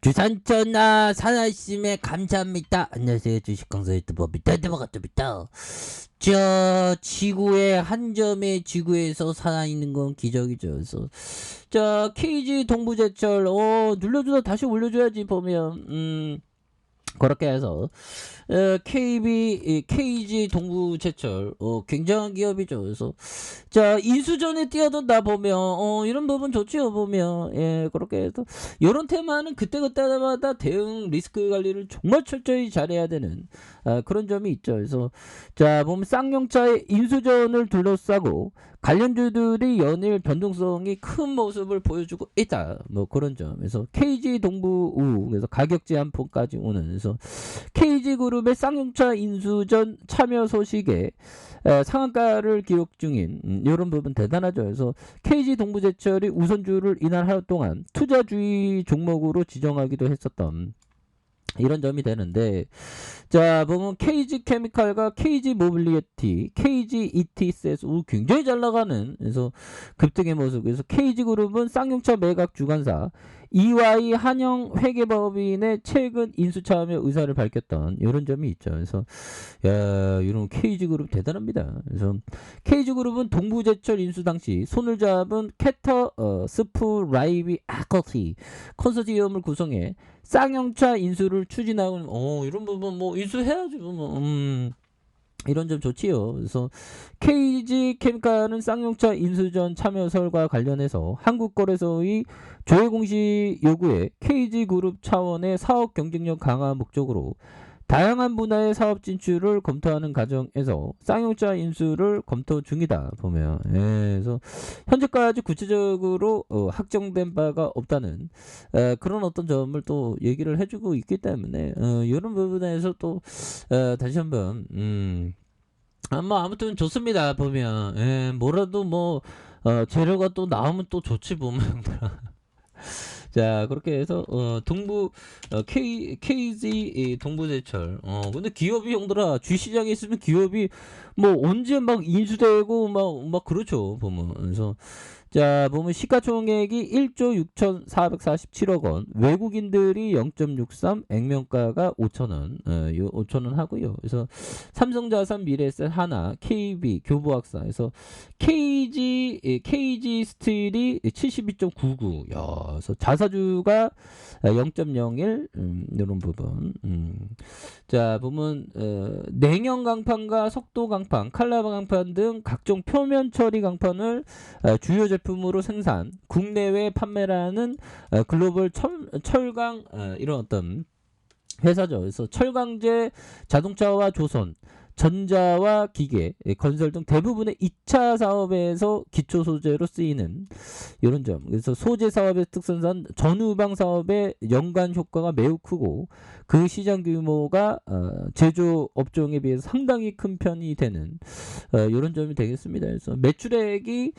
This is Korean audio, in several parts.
주산전화 사나이심에 감사합니다. 안녕하세요. 주식강사 유튜버 밑에드버가입니다. 저 지구의 한 점의 지구에서 살아있는 건 기적이죠. 그래서 자 KG 동부제철 눌러주다 다시 올려줘야지 보면 그렇게 해서 KG 동부제철 굉장한 기업이죠. 그래서 자 인수전에 뛰어든다 보면 이런 부분 좋지요. 보면 그렇게 해서 이런 테마는 그때그때마다 대응 리스크 관리를 정말 철저히 잘해야 되는 그런 점이 있죠. 그래서 자 보면 쌍용차의 인수전을 둘러싸고 관련주들이 연일 변동성이 큰 모습을 보여주고 있다. 뭐 그런 점에서 KG 동부 그래서 가격 제한폭까지 오는 그래서 KG그룹의 쌍용차 인수전 참여 소식에 상한가를 기록 중인 이런 부분 대단하죠. 그래서 KG 동부제철이 우선주를 이날 하루 동안 투자주의 종목으로 지정하기도 했었던 이런 점이 되는데 자 보면 KG 케미칼과 KG 모빌리티, KG ETS 굉장히 잘 나가는 그래서 급등의 모습. 그래서 KG 그룹은 쌍용차 매각 주관사 EY 한영 회계법인의 최근 인수 참여 의사를 밝혔던 이런 점이 있죠. 그래서 야 이런 KG 그룹 대단합니다. 그래서 KG 그룹은 동부제철 인수 당시 손을 잡은 캐터 스프라이비 아커티 컨소시엄을 구성해 쌍용차 인수를 추진하고 이런 부분 뭐 인수해야지 뭐 이런 점 좋지요. 그래서 KG 케미칼은 쌍용차 인수전 참여설과 관련해서 한국거래소의 조회 공시 요구에 KG 그룹 차원의 사업 경쟁력 강화 목적으로 다양한 분야의 사업 진출을 검토하는 과정에서 쌍용차 인수를 검토 중이다 보면 그래서 현재까지 구체적으로 확정된 바가 없다는 그런 어떤 점을 또 얘기를 해주고 있기 때문에 이런 부분에서 또 다시 한번 아무튼 좋습니다 보면 뭐라도 뭐 재료가 또 나오면 또 좋지 보면 자 그렇게 해서 동부 KG 동부제철 근데 기업이 형들아 주시장에 있으면 기업이 뭐 언제 막 인수되고 막 그렇죠 보면. 그래서 자 보면 시가총액이 1조 6,447억 원, 외국인들이 0.63, 액면가가 5천원 5천원 하고요. 그래서 삼성자산, 미래에셋, 하나, KB, 교보학사에서 KG 스틸이 72.99. 야, 그래서 자사주가 0.01 이런 부분. 자 보면 냉형 강판과 속도 강판, 칼라바 강판 등 각종 표면 처리 강판을 주요 제품으로 생산, 국내외 판매라는 글로벌 철강 이런 어떤 회사죠. 그래서 철강제, 자동차와 조선, 전자와 기계, 건설 등 대부분의 2차 사업에서 기초 소재로 쓰이는 이런 점. 그래서 소재 사업의 특성상 전후방 사업의 연간 효과가 매우 크고 그 시장 규모가 제조 업종에 비해서 상당히 큰 편이 되는 이런 점이 되겠습니다. 그래서 매출액이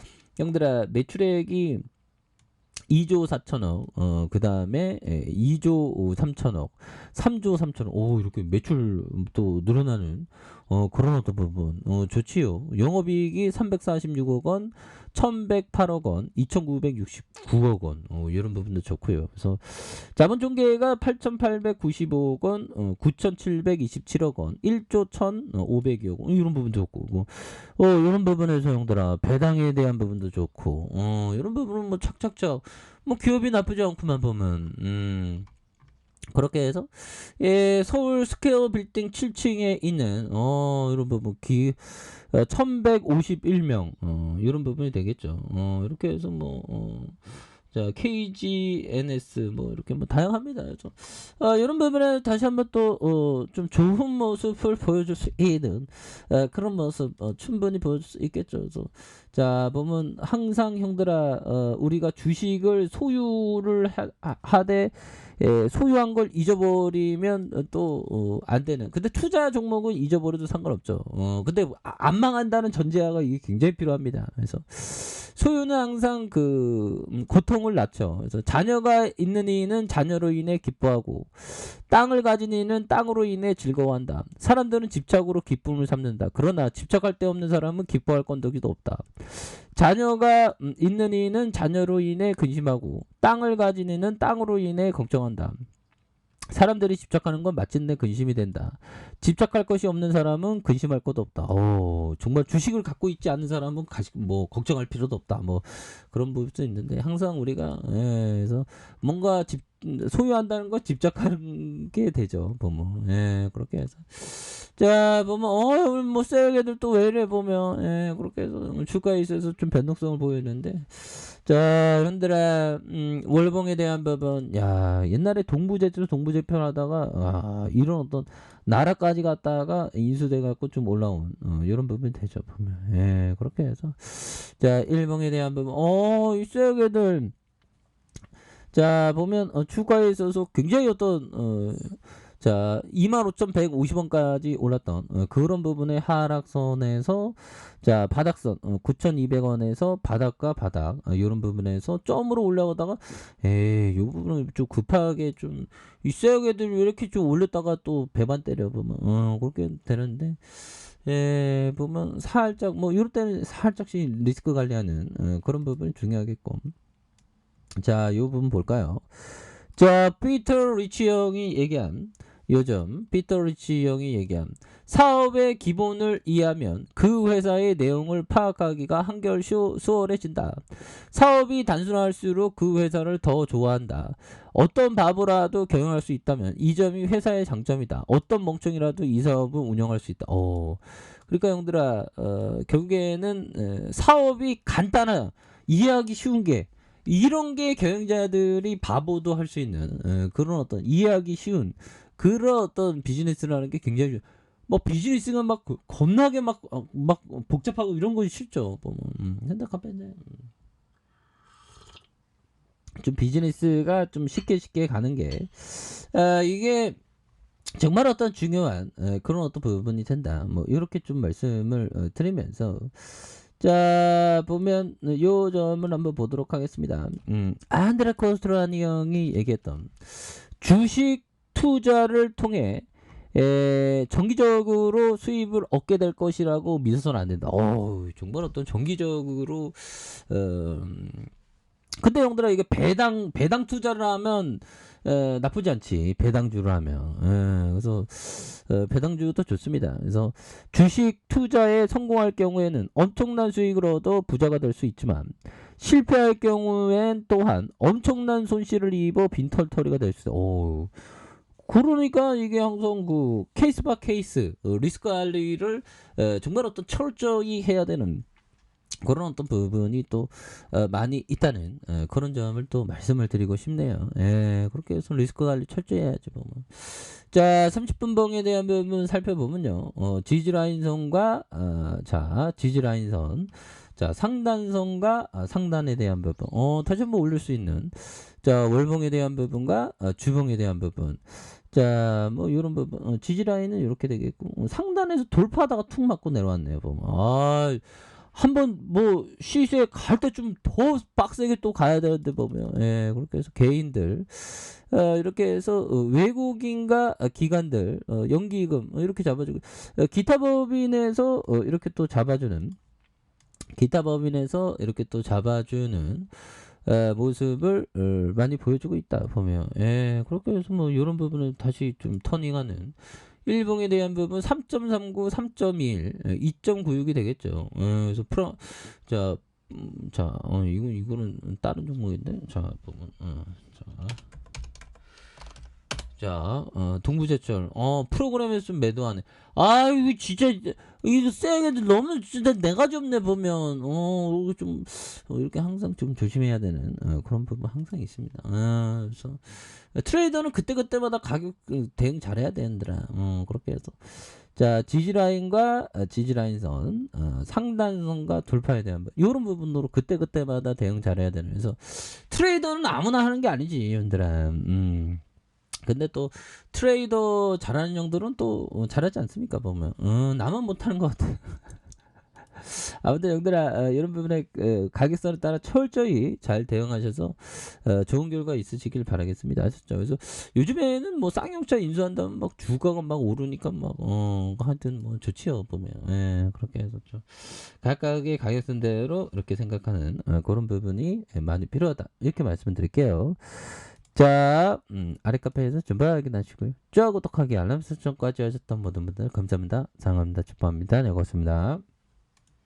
2조 4천억, 그 다음에 2조 3천억, 3조 3천억, 이렇게 매출 또 늘어나는, 그런 어떤 부분, 좋지요. 영업이익이 346억 원, 1108억 원, 2969억 원, 이런 부분도 좋고요. 그래서 자본 총계가 8895억 원, 9727억 원, 1조 1500억 원, 이런 부분도 좋고, 이런 부분에서 형들아, 배당에 대한 부분도 좋고, 이런 부분은 뭐 착착착, 뭐 기업이 나쁘지 않구만 보면, 그렇게 해서 서울 스퀘어 빌딩 7층에 있는 이런 부분 1151명 이런 부분이 되겠죠. 이렇게 해서 자 KGNS 뭐 이렇게 뭐 다양합니다. 그래서 이런 부분에 다시 한번 또 좀 좋은 모습을 보여줄 수 있는 그런 모습 충분히 보여줄 수 있겠죠. 그래서 자 보면 항상 형들아 우리가 주식을 소유를 하되 소유한 걸 잊어버리면 또 안 되는. 근데 투자 종목은 잊어버려도 상관없죠. 근데 안 망한다는 전제하가 이게 굉장히 필요합니다. 그래서 소유는 항상 그 고통을 낳죠. 그래서 자녀가 있는 이는 자녀로 인해 기뻐하고 땅을 가진 이는 땅으로 인해 즐거워한다. 사람들은 집착으로 기쁨을 삼는다. 그러나 집착할 데 없는 사람은 기뻐할 건더기도 없다. 자녀가 있는 이는 자녀로 인해 근심하고 땅을 가진 이는 땅으로 인해 걱정한다. 사람들이 집착하는 건 마침내 근심이 된다. 집착할 것이 없는 사람은 근심할 것도 없다. 정말 주식을 갖고 있지 않은 사람은 뭐 걱정할 필요도 없다. 뭐 그런 부분도 있는데 항상 우리가 그래서 뭔가 소유한다는 거 집착하는 게 되죠. 보면 그렇게 해서 자 보면 뭐 세력애들 또 왜 이래 보면 그렇게 해서 주가에 있어서 좀 변동성을 보이는데 자, 현들아, 월봉에 대한 법은, 야, 옛날에 동부제표 하다가, 이런 어떤, 나라까지 갔다가 인수돼갖고 좀 올라온, 이런 부분이 되죠, 보면. 그렇게 해서. 자, 일봉에 대한 법은, 이 쇠역애들, 자, 보면, 주가에 있어서 굉장히 어떤, 자, 25,150원까지 올랐던 그런 부분의 하락선에서 자, 바닥선 9,200원에서 바닥과 바닥 이런 부분에서 점으로 올라오다가 이 부분을 좀 급하게 좀 윗세력애들 왜 이렇게 좀 올렸다가 또 배반 때려 보면 그렇게 되는데 보면 살짝 뭐 이럴 때는 살짝씩 리스크 관리하는 그런 부분이 중요하겠고 자, 이 부분 볼까요? 자, 피터 리치 형이 얘기한 요즘 피터 리치 형이 얘기한 사업의 기본을 이해하면 그 회사의 내용을 파악하기가 한결 수월해진다. 사업이 단순할수록 그 회사를 더 좋아한다. 어떤 바보라도 경영할 수 있다면 이 점이 회사의 장점이다. 어떤 멍청이라도 이 사업을 운영할 수 있다. 그러니까 형들아 결국에는 사업이 간단한 이해하기 쉬운 게 이런 게 경영자들이 바보도 할 수 있는 그런 어떤 이해하기 쉬운 그런 어떤 비즈니스라는 게 굉장히 뭐 비즈니스가 막 겁나게 막 복잡하고 이런 건 싫죠. 보면 핸드카페인데 좀 비즈니스가 좀 쉽게 가는 게 이게 정말 어떤 중요한 그런 어떤 부분이 된다. 뭐 이렇게 좀 말씀을 드리면서 자 보면 요 점을 한번 보도록 하겠습니다. 안드레 코스트라니 형이 얘기했던 주식 투자를 통해 정기적으로 수입을 얻게 될 것이라고 믿어서는 안 된다. 정말 어떤 정기적으로 근데 형들아 이게 배당 투자를 하면 나쁘지 않지. 배당주를 하면. 그래서 배당주도 좋습니다. 그래서 주식 투자에 성공할 경우에는 엄청난 수익을 얻어 부자가 될 수 있지만 실패할 경우엔 또한 엄청난 손실을 입어 빈털터리가 될 수 있어. 그러니까 이게 항상 그 케이스 바 케이스 리스크 관리를 정말 어떤 철저히 해야 되는 그런 어떤 부분이 또 많이 있다는 그런 점을 또 말씀을 드리고 싶네요. 그렇게 해서 리스크 관리 철저히 해야지 보면. 자, 30분 봉에 대한 부분 살펴보면요. 지지라인선과 자, 지지라인선. 자, 상단선과 상단에 대한 부분. 다시 한번 올릴 수 있는 자, 월봉에 대한 부분과 주봉에 대한 부분. 자, 뭐 이런 부분. 지지라인은 이렇게 되겠고 상단에서 돌파하다가 툭 맞고 내려왔네요, 보면. 한번 뭐 시세 갈 때 좀 더 빡세게 또 가야 되는데 보면 그렇게 해서 개인들 이렇게 해서 외국인과 기관들 연기금 이렇게 잡아주고 기타 법인에서 이렇게 또 잡아주는 기타 법인에서 이렇게 또 잡아주는 모습을 많이 보여주고 있다 보면 그렇게 해서 뭐 이런 부분을 다시 좀 터닝하는 일봉에 대한 부분 3.39, 3.1, 2.96이 되겠죠. 그래서 이거는 다른 종목인데, 자 보면, 동부제철, 프로그램에서 좀 매도하네. 이거 진짜, 이거 세게 너무 진짜 내가 좁네 보면, 이거 좀, 이렇게 항상 좀 조심해야 되는, 그런 부분 항상 있습니다. 그래서, 트레이더는 그때그때마다 가격 대응 잘해야 되는더라. 그렇게 해서. 자, 지지라인과 지지라인선, 상단선과 돌파에 대한, 이런 부분으로 그때그때마다 대응 잘해야 되는. 그래서, 트레이더는 아무나 하는 게 아니지, 얘들아. 근데 또 트레이더 잘하는 형들은 또 잘하지 않습니까 보면 나만 못하는 것 같아. 아무튼 형들아 이런 부분에 가격선에 따라 철저히 잘 대응하셔서 좋은 결과 있으시길 바라겠습니다. 아셨죠? 그래서 요즘에는 뭐 쌍용차 인수한다면 막 주가가 막 오르니까 막 하여튼 뭐 좋지요 보면 그렇게 해서 좀 각각의 가격선대로 이렇게 생각하는 그런 부분이 많이 필요하다 이렇게 말씀을 드릴게요. 자, 아래 카페에서 전부 확인하시고요. 좋아요, 구독하기, 알람 설정까지 하셨던 모든 분들 감사합니다. 사랑합니다. 축복합니다. 네, 고맙습니다.